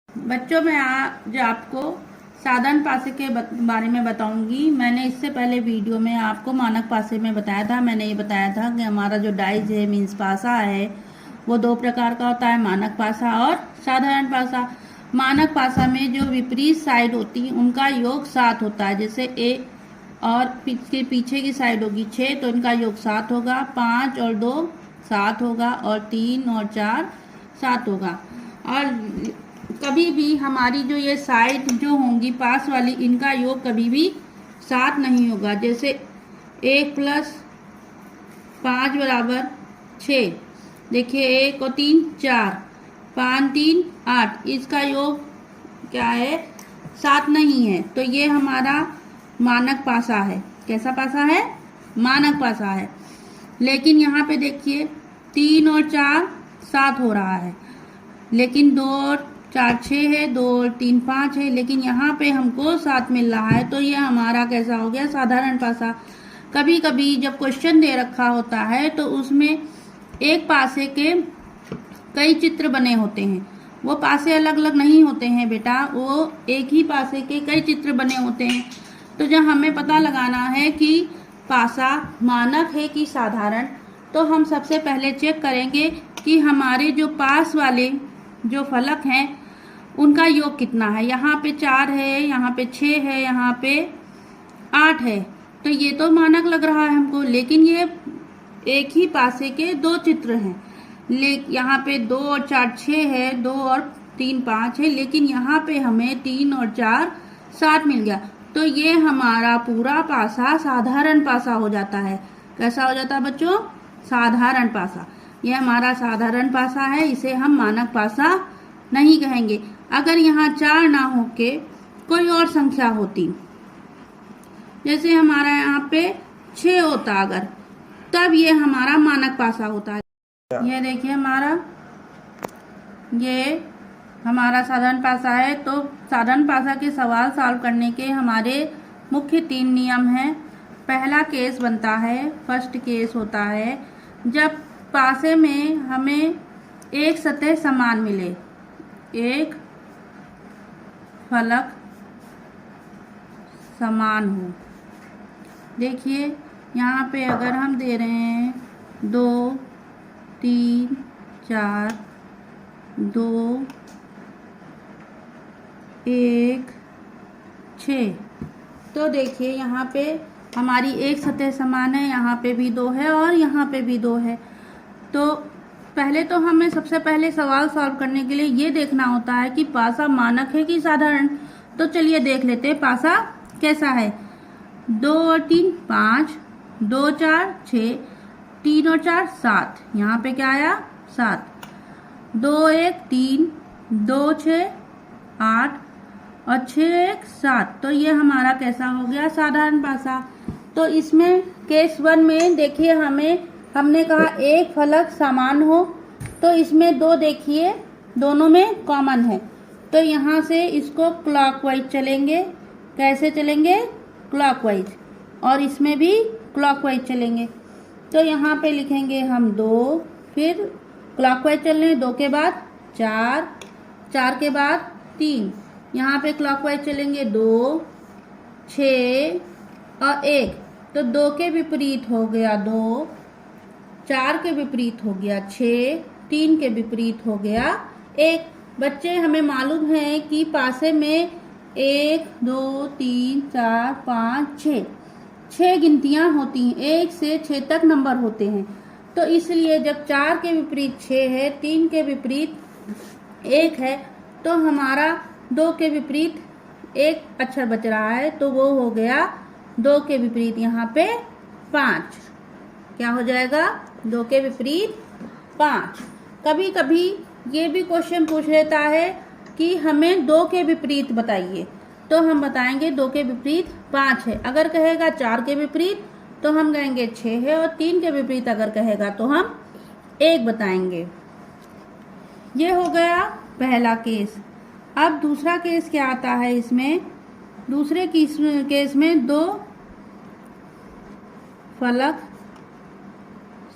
बच्चों मैं आज आपको साधारण पासे के बारे में बताऊंगी। मैंने इससे पहले वीडियो में आपको मानक पासे में बताया था। मैंने ये बताया था कि हमारा जो डाइज है मीन्स पासा है वो दो प्रकार का होता है, मानक पासा और साधारण पासा। मानक पासा में जो विपरीत साइड होती है उनका योग 7 होता है। जैसे ए और पीछे की साइड होगी 6 तो इनका योग 7 होगा, 5 और 2 7 होगा और 3 और 4 7 होगा। और कभी भी हमारी जो ये साइड जो होंगी पास वाली इनका योग कभी भी 7 नहीं होगा। जैसे 1 + 5 = 6। देखिए 1 और 3 4, 5 3 8, इसका योग क्या है 7 नहीं है। तो ये हमारा मानक पासा है। कैसा पासा है? मानक पासा है। लेकिन यहाँ पे देखिए 3 और 4 7 हो रहा है, लेकिन 2 और 4 6 है, 2 और 3 5 है, लेकिन यहाँ पे हमको 7 मिल रहा है। तो ये हमारा कैसा हो गया? साधारण पासा। कभी कभी जब क्वेश्चन दे रखा होता है तो उसमें एक पासे के कई चित्र बने होते हैं। वो पासे अलग अलग नहीं होते हैं बेटा, वो एक ही पासे के कई चित्र बने होते हैं। तो जब हमें पता लगाना है कि पासा मानक है कि साधारण, तो हम सबसे पहले चेक करेंगे कि हमारे जो पास वाले जो फलक हैं उनका योग कितना है। यहाँ पे 4 है, यहाँ पे 6 है, यहाँ पे 8 है। तो ये तो मानक लग रहा है हमको, लेकिन ये एक ही पासे के दो चित्र हैं। यहाँ पे 2 और 4 6 है, 2 और 3 5 है, लेकिन यहाँ पे हमें 3 और 4 7 मिल गया। तो ये हमारा पूरा पासा साधारण पासा हो जाता है। कैसा हो जाता है बच्चों? साधारण पासा। ये हमारा साधारण पासा है, इसे हम मानक पासा नहीं कहेंगे। अगर यहाँ 4 ना होके कोई और संख्या होती, जैसे हमारा यहाँ पे 6 होता अगर, तब ये हमारा मानक पासा होता है। ये देखिए ये हमारा साधारण पासा है। तो साधारण पासा के सवाल सॉल्व करने के हमारे मुख्य 3 नियम हैं। पहला केस बनता है, फर्स्ट केस होता है जब पासे में हमें एक सतह समान मिले, एक फलक समान हो। देखिए यहाँ पे अगर हम दे रहे हैं 2 3 4 2 1 6, तो देखिए यहाँ पे हमारी एक सतह समान है, यहाँ पे भी 2 है और यहाँ पे भी 2 है। तो पहले तो हमें सबसे पहले सवाल सॉल्व करने के लिए ये देखना होता है कि पासा मानक है कि साधारण। तो चलिए देख लेते हैं पासा कैसा है। 2 और 3 5, 2 4 6, 3 और 4 7, यहाँ पे क्या आया 7, 2 1 3, 2 6 8 और 6 1 7। तो ये हमारा कैसा हो गया? साधारण पासा। तो इसमें केस 1 में देखिए हमने कहा एक फलक समान हो, तो इसमें 2 देखिए दोनों में कॉमन है। तो यहाँ से इसको क्लॉकवाइज चलेंगे। कैसे चलेंगे? क्लॉकवाइज। और इसमें भी क्लॉकवाइज चलेंगे। तो यहाँ पे लिखेंगे हम 2, फिर क्लॉकवाइज चल रहे हैं, 2 के बाद 4, 4 के बाद 3, यहाँ पे क्लॉकवाइज चलेंगे 2 6 और 1। तो 2 के विपरीत हो गया 2, 4 के विपरीत हो गया 6, 3 के विपरीत हो गया 1। बच्चे हमें मालूम है कि पासे में 1 2 3 4 5 6 गिनतियां होती हैं, 1 से 6 तक नंबर होते हैं। तो इसलिए जब 4 के विपरीत 6 है, 3 के विपरीत 1 है, तो हमारा 2 के विपरीत एक अक्षर बच रहा है, तो वो हो गया 2 के विपरीत यहाँ पे 5। क्या हो जाएगा? 2 के विपरीत 5। कभी कभी ये भी क्वेश्चन पूछ लेता है कि हमें 2 के विपरीत बताइए, तो हम बताएंगे 2 के विपरीत 5 है। अगर कहेगा 4 के विपरीत तो हम कहेंगे 6 है, और 3 के विपरीत अगर कहेगा तो हम 1 बताएंगे। ये हो गया पहला केस। अब दूसरा केस क्या आता है इसमें? दूसरे केस में 2 फलक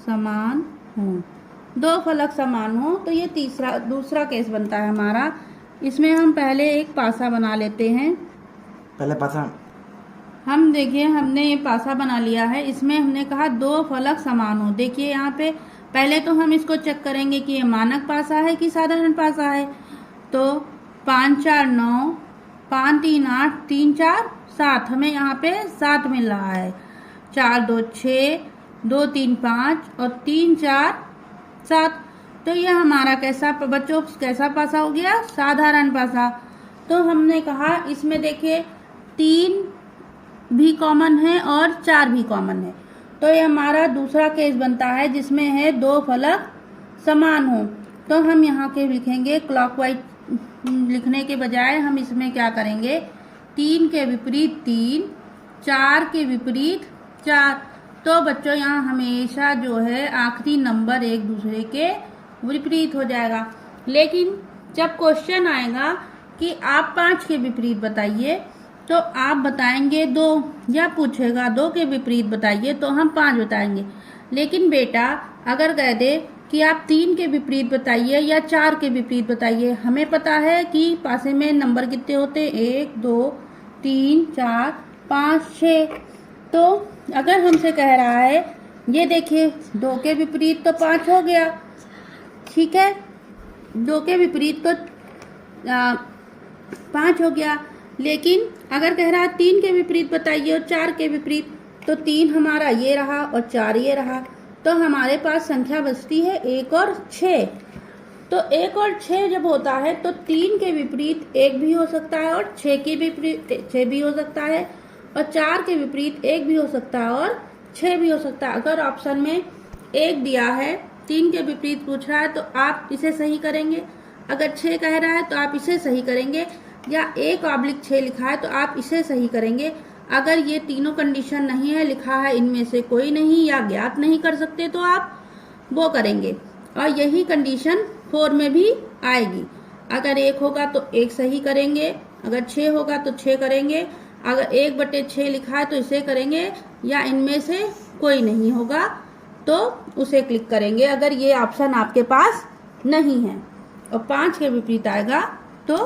समान हो, 2 फलक समान हो, तो ये दूसरा केस बनता है हमारा। इसमें हम पहले एक पासा बना लेते हैं। पहले पासा हम देखिए हमने ये पासा बना लिया है। इसमें हमने कहा दो फलक समान हो। देखिए यहाँ पे पहले तो हम इसको चेक करेंगे कि ये मानक पासा है कि साधारण पासा है। तो 5 4 9, 5 3 8, 3 4 7, हमें यहाँ पे 7 मिल रहा है। 4 2 6, 2 3 5 और 3 4 7। तो ये हमारा कैसा बच्चों कैसा पासा हो गया? साधारण पासा। तो हमने कहा इसमें देखिए 3 भी कॉमन है और 4 भी कॉमन है। तो ये हमारा दूसरा केस बनता है जिसमें है दो फलक समान हो। तो हम यहाँ के लिखेंगे क्लॉकवाइज लिखने के बजाय हम इसमें क्या करेंगे? 3 के विपरीत 3, 4 के विपरीत 4। तो बच्चों यहाँ हमेशा जो है आखिरी नंबर एक दूसरे के विपरीत हो जाएगा। लेकिन जब क्वेश्चन आएगा कि आप 5 के विपरीत बताइए तो आप बताएंगे 2, या पूछेगा 2 के विपरीत बताइए तो हम 5 बताएंगे। लेकिन बेटा अगर कह दे कि आप 3 के विपरीत बताइए या 4 के विपरीत बताइए, हमें पता है कि पासे में नंबर कितने होते हैं? 1 2 3 4 5 6। तो अगर हमसे कह रहा है ये देखिए 2 के विपरीत तो 5 हो गया, ठीक है, 2 के विपरीत तो 5 हो गया। लेकिन अगर कह रहा है 3 के विपरीत बताइए और 4 के विपरीत, तो 3 हमारा ये रहा और 4 ये रहा। तो हमारे पास संख्या बचती है 1 और 6। तो 1 और 6 जब होता है तो 3 के विपरीत 1 भी हो सकता है और 6 के विपरीत 6 भी हो सकता है और 4 के विपरीत 1 भी हो सकता है और 6 भी हो सकता है। अगर ऑप्शन में 1 दिया है, 3 के विपरीत पूछ रहा है तो आप इसे सही करेंगे। अगर 6 कह रहा है तो आप इसे सही करेंगे, या 1/6 लिखा है तो आप इसे सही करेंगे। अगर ये तीनों कंडीशन नहीं है, लिखा है इनमें से कोई नहीं या ज्ञात नहीं कर सकते, तो आप वो करेंगे। और यही कंडीशन 4 में भी आएगी। अगर 1 होगा तो 1 सही करेंगे, अगर 6 होगा तो 6 करेंगे, अगर 1/6 लिखा है तो इसे करेंगे, या इनमें से कोई नहीं होगा तो उसे क्लिक करेंगे अगर ये ऑप्शन आपके पास नहीं है। और 5 के विपरीत आएगा तो